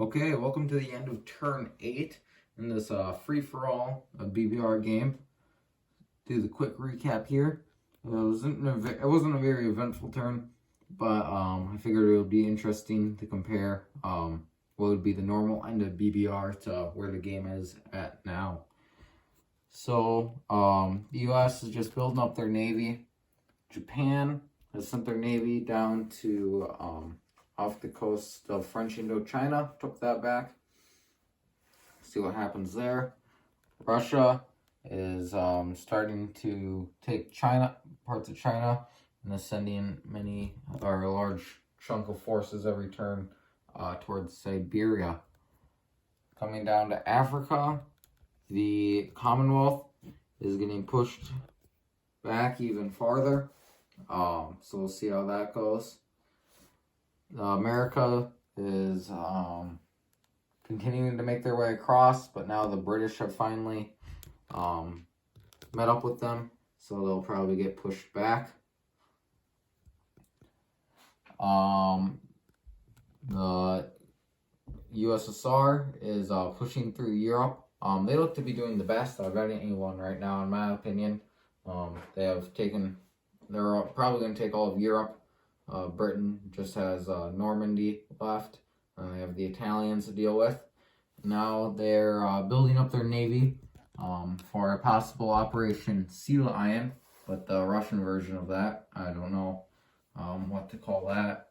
Okay, welcome to the end of turn 8 in this free-for-all BBR game. Do the quick recap here. It wasn't a very eventful turn, but I figured it would be interesting to compare what would be the normal end of BBR to where the game is at now. So the U.S. is just building up their navy. Japan has sent their navy down to off the coast of French Indochina, took that back. See what happens there. Russia is starting to take parts of China, and is sending a large chunk of forces every turn towards Siberia. Coming down to Africa, the Commonwealth is getting pushed back even farther. So we'll see how that goes. America is continuing to make their way across, but now the British have finally met up with them, so they'll probably get pushed back. The USSR is pushing through Europe. They look to be doing the best out of anyone right now, in my opinion. They're probably going to take all of Europe. Britain just has Normandy left. They have the Italians to deal with. Now they're building up their navy for a possible Operation Sea Lion, but the Russian version of that, I don't know what to call that.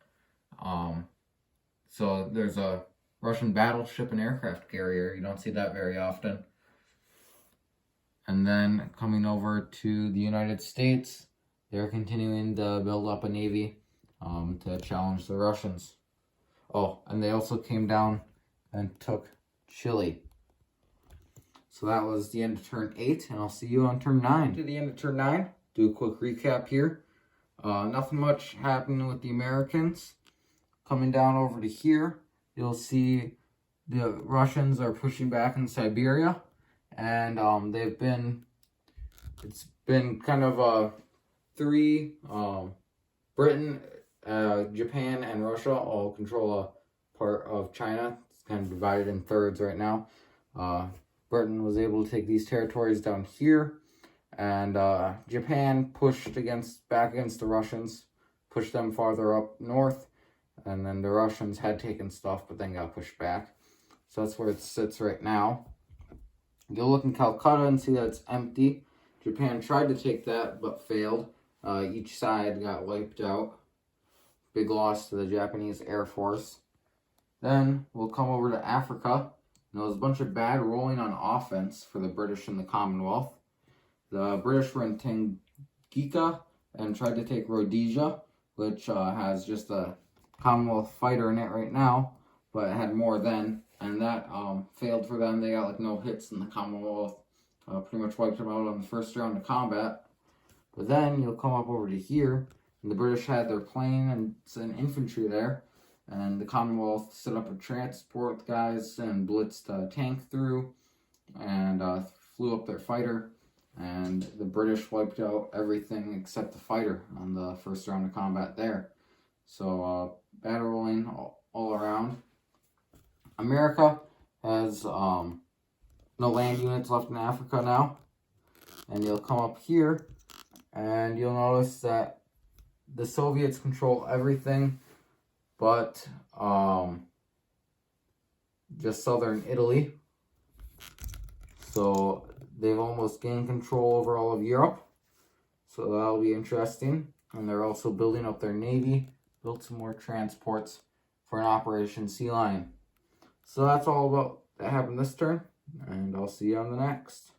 So there's a Russian battleship and aircraft carrier. You don't see that very often. And then coming over to the United States, they're continuing to build up a navy to challenge the Russians. Oh, and they also came down and took Chile. So that was the end of turn 8, and I'll see you on turn 9. To the end of turn 9, do a quick recap here. Nothing much happening with the Americans. Coming down over to here, you'll see the Russians are pushing back in Siberia, and it's been kind of three, Britain, Japan, and Russia all control a part of China. It's kind of divided in thirds right now. Britain was able to take these territories down here, and Japan pushed back against the Russians, pushed them farther up north, and then the Russians had taken stuff, but then got pushed back. So that's where it sits right now. You'll look in Calcutta and see that it's empty. Japan tried to take that, but failed. Each side got wiped out. Big loss to the Japanese Air Force. Then we'll come over to Africa. There was a bunch of bad rolling on offense for the British and the Commonwealth. The British were in Tanganyika and tried to take Rhodesia, which has just a Commonwealth fighter in it right now, but it had more then, and that failed for them. They got like no hits in the Commonwealth. Pretty much wiped them out on the first round of combat. But then you'll come up over to here, and the British had their plane and infantry there, and the Commonwealth set up a transport guys and blitzed a tank through, and flew up their fighter, and the British wiped out everything except the fighter on the first round of combat there. So bad rolling all around. America has no land units left in Africa now, and you'll come up here, and you'll notice that the Soviets control everything but just southern Italy. So they've almost gained control over all of Europe. So that'll be interesting. And they're also building up their navy, built some more transports for an Operation Sea Lion. So that's all about that happened this turn, and I'll see you on the next.